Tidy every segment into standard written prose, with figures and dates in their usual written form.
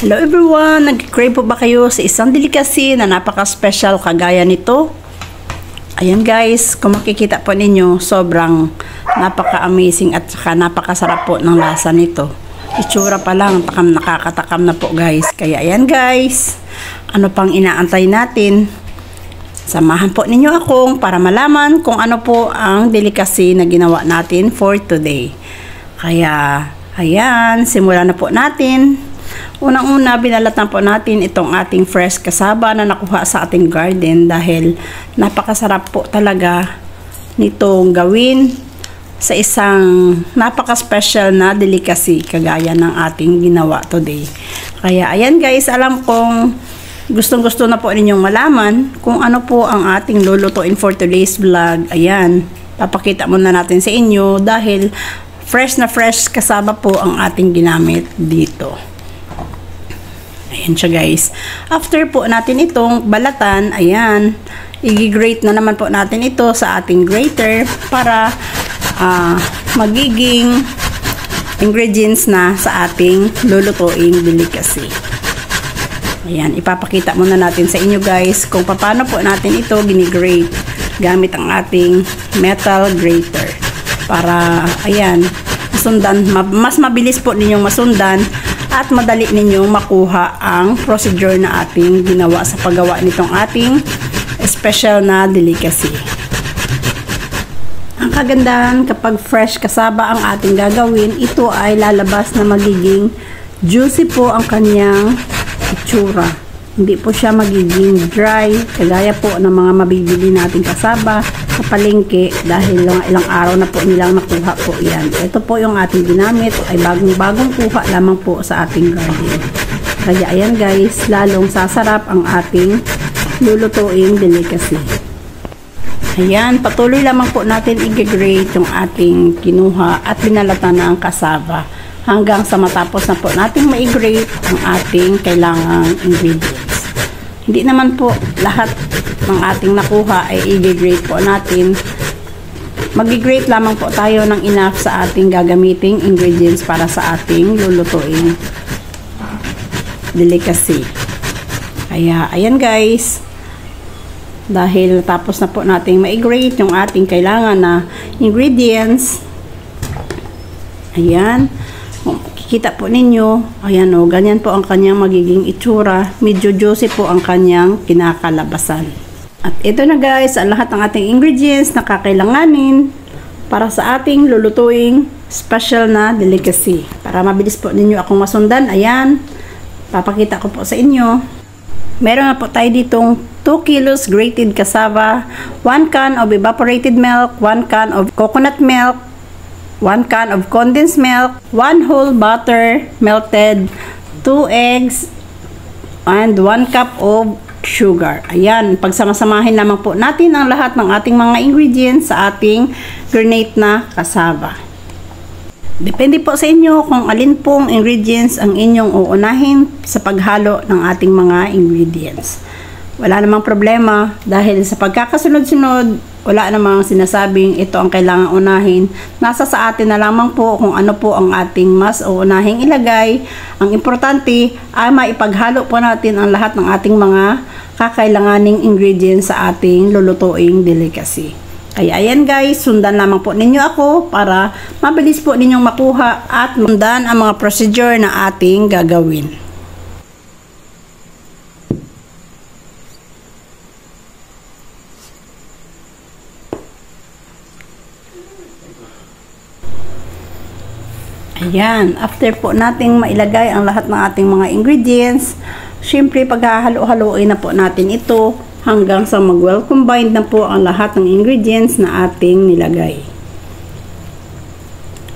Hello everyone! Nag-crave po ba kayo sa isang delicacy na napaka-special kagaya nito? Ayan guys, kung makikita po ninyo, sobrang napaka-amazing at saka napakasarap po ng lasa nito. Itsura pa lang, nakakatakam na po guys. Kaya ayan guys, ano pang inaantay natin? Samahan po ninyo akong para malaman kung ano po ang delicacy na ginawa natin for today. Kaya ayan, simulan na po natin. Unang-una, binalatan po natin itong ating fresh cassava na nakuha sa ating garden dahil napakasarap po talaga nitong gawin sa isang napaka-special na delicacy kagaya ng ating ginawa today. Kaya ayan guys, alam kong gustong-gusto na po ninyong malaman kung ano po ang ating lulutuin for today's vlog. Ayan, papakita muna natin sa inyo dahil fresh na fresh cassava po ang ating ginamit dito. Ayan siya guys. After po natin itong balatan, ayan, i-grate na naman po natin ito sa ating grater para magiging ingredients na sa ating lulutuing delicacy. Ayan, ipapakita muna natin sa inyo guys kung paano po natin ito gini-grate gamit ang ating metal grater. Para, ayan, masundan, mas mabilis po ninyong masundan at madali ninyong makuha ang procedure na ating ginawa sa paggawa nitong ating special na delicacy. Ang kagandahan kapag fresh cassava ang ating gagawin, ito ay lalabas na magiging juicy po ang kanyang itsura. Hindi po siya magiging dry kagaya po ng mga mabibili nating cassava sa palengke dahil ilang araw na po nilang nakuha po yan. Ito po yung ating ginamit ay bagong kuha lamang po sa ating garden. Kaya ayan guys, lalong sasarap ang ating lulutuing delicacy. Ayan, patuloy lamang po natin i-grate yung ating kinuha at binalatan na ang cassava hanggang sa matapos na po nating ma-grate ang ating kailangang ingredients. Hindi naman po lahat ng ating nakuha ay i-grate po natin. Mag-grate lamang po tayo ng enough sa ating gagamiting ingredients para sa ating lulutuing delicacy. Kaya ayan guys, dahil tapos na po nating ma-grate yung ating kailangan na ingredients, ayan, kita po ninyo, ayan o, ganyan po ang kanyang magiging itsura. Medyo juicy po ang kanyang kinakalabasan. At ito na guys, ang lahat ng ating ingredients na kakailanganin para sa ating lulutuing special na delicacy. Para mabilis po ninyo akong masundan, ayan, papakita ko po sa inyo. Meron na po tayo ditong 2 kilos grated cassava, 1 can of evaporated milk, 1 can of coconut milk, 1 can of condensed milk, 1 whole butter melted, 2 eggs, and 1 cup of sugar. Ayan, pagsamasamahin lamang po natin ang lahat ng ating mga ingredients sa ating granate na cassava. Depende po sa inyo kung alin pong ingredients ang inyong uunahin sa paghalo ng ating mga ingredients. Wala namang problema dahil sa pagkakasunod-sunod, wala namang sinasabing ito ang kailangan unahin. Nasa sa atin na lamang po kung ano po ang ating mas uunahing ilagay. Ang importante ay maipaghalo po natin ang lahat ng ating mga kakailanganing ingredients sa ating lulutuing delicacy. Kaya ayan guys, sundan lamang po ninyo ako para mabilis po ninyong makuha at sundan ang mga procedure na ating gagawin. Ayan, after po nating mailagay ang lahat ng ating mga ingredients, syempre paghahalo-haloin na po natin ito hanggang sa mag-well combined na po ang lahat ng ingredients na ating nilagay.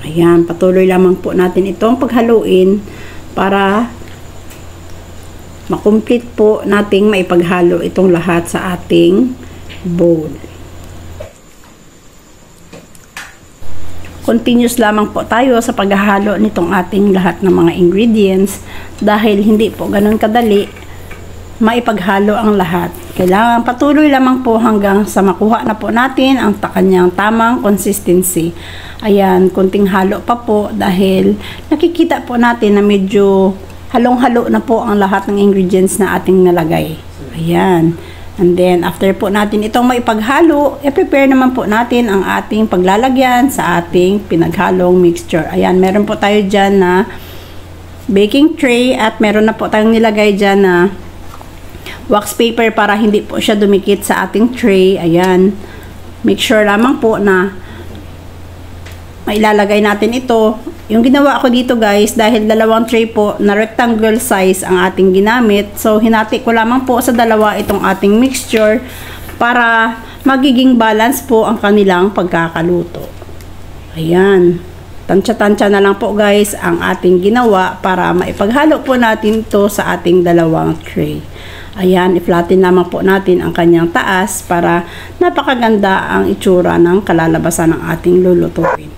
Ayan, patuloy lamang po natin itong paghaluin para makomplete po nating maipaghalo itong lahat sa ating bowl. Continuous lamang po tayo sa paghahalo nitong ating lahat ng mga ingredients dahil hindi po ganun kadali maipaghalo ang lahat. Kailangan patuloy lamang po hanggang sa makuha na po natin ang kanyang tamang consistency. Ayan, kunting halo pa po dahil nakikita po natin na medyo halong-halo na po ang lahat ng ingredients na ating nalagay. Ayan. And then, after po natin itong maipaghalo, i-prepare naman po natin ang ating paglalagyan sa ating pinaghalong mixture. Ayan, meron po tayo dyan na baking tray at meron na po tayong nilagay dyan na wax paper para hindi po siya dumikit sa ating tray. Ayan. Make sure lamang po na mailalagay natin ito. Yung ginawa ko dito guys, dahil dalawang tray po na rectangle size ang ating ginamit. So, hinati ko lamang po sa dalawa itong ating mixture para magiging balance po ang kanilang pagkakaluto. Ayan. Tansya-tansya na lang po guys ang ating ginawa para maipaghalo po natin ito sa ating dalawang tray. Ayan, i-flatten lamang po natin ang kanyang taas para napakaganda ang itsura ng kalalabasan ng ating lulutuin.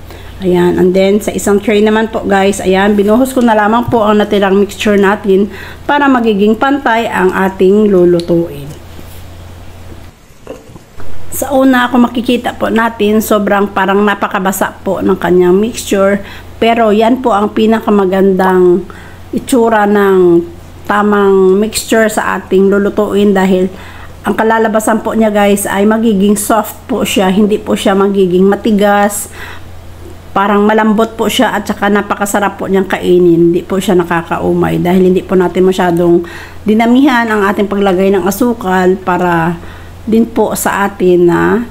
Ayan, and then sa isang tray naman po guys, ayan, binuhos ko na lamang po ang natirang mixture natin para magiging pantay ang ating lulutuin. Sa una, kung makikita po natin, sobrang parang napakabasa po ng kanyang mixture. Pero yan po ang pinakamagandang itsura ng tamang mixture sa ating lulutuin dahil ang kalalabasan po niya guys ay magiging soft po siya, hindi po siya magiging matigas. Parang malambot po siya at saka napakasarap po niyang kainin. Hindi po siya nakakaumay dahil hindi po natin masyadong dinamihan ang ating paglagay ng asukal para din po sa atin na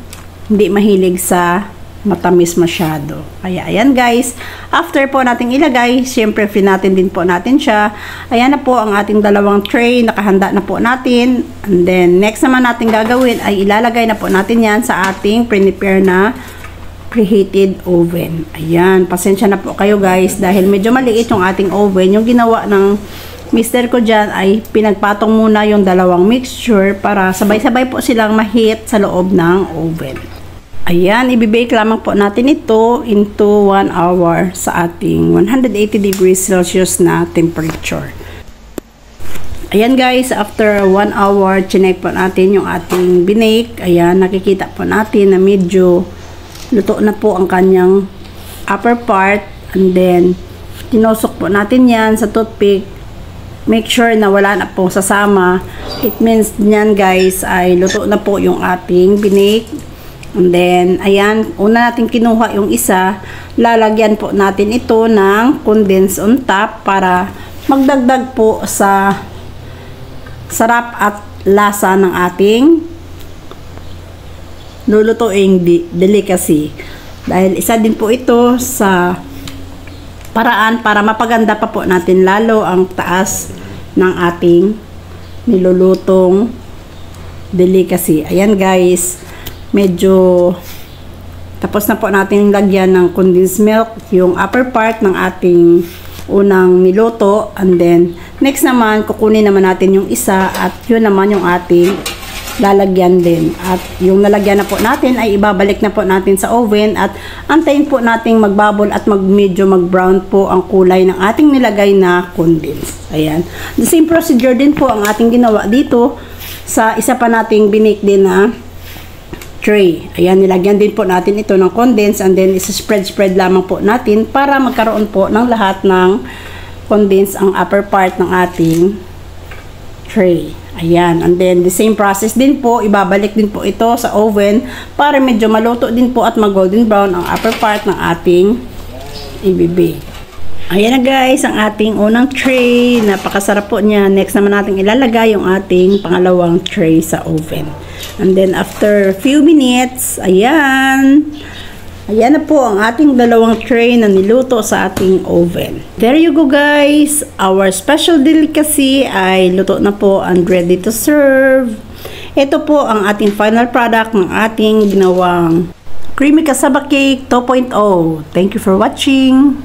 hindi mahilig sa matamis masyado. Kaya ayan guys, after po natin ilagay, syempre natin din po natin siya. Ayan na po ang ating dalawang tray, nakahanda na po natin. And then next naman natin gagawin ay ilalagay na po natin yan sa ating prepare na preheated oven. Ayan, pasensya na po kayo guys dahil medyo maliit yung ating oven. Yung ginawa ng mister ko dyan ay pinagpatong muna yung dalawang mixture para sabay-sabay po silang ma-heat sa loob ng oven. Ayan, ibibake lamang po natin ito into 1 hour sa ating 180 degrees Celsius na temperature. Ayan guys, after 1 hour, chinek po natin yung ating binake. Ayan, nakikita po natin na medyo luto na po ang kanyang upper part. And then, tinusok po natin yan sa toothpick. Make sure na wala na po sasama. It means yan guys ay luto na po yung ating binake. And then, ayan, una natin kinuha yung isa. Lalagyan po natin ito ng condense on top para magdagdag po sa sarap at lasa ng ating lulutuing delicacy. Dahil isa din po ito sa paraan para mapaganda pa po natin lalo ang taas ng ating nilulutong delicacy. Ayan guys, medyo tapos na po natin lagyan ng condensed milk yung upper part ng ating unang niluto. And then next naman kukunin naman natin yung isa at yun naman yung ating lalagyan din. At yung nalagyan na po natin ay ibabalik na po natin sa oven at antayin po nating magbabol at medyo mag-brown po ang kulay ng ating nilagay na condense. Ayan. The same procedure din po ang ating ginawa dito sa isa pa nating binake din na tray. Ayan, nilagyan din po natin ito ng condense and then isa-spread lamang po natin para magkaroon po ng lahat ng condense ang upper part ng ating tray. Ayan, and then the same process din po, ibabalik din po ito sa oven para medyo maluto din po at mag-golden brown ang upper part ng ating ibibake. Ayan na guys, ang ating unang tray. Napakasarap po niya. Next naman natin ilalagay yung ating pangalawang tray sa oven. And then after few minutes, ayan. Ayan na po ang ating dalawang tray na niluto sa ating oven. There you go guys. Our special delicacy ay luto na po and ready to serve. Ito po ang ating final product ng ating ginawang creamy cassava cake 2.0. Thank you for watching.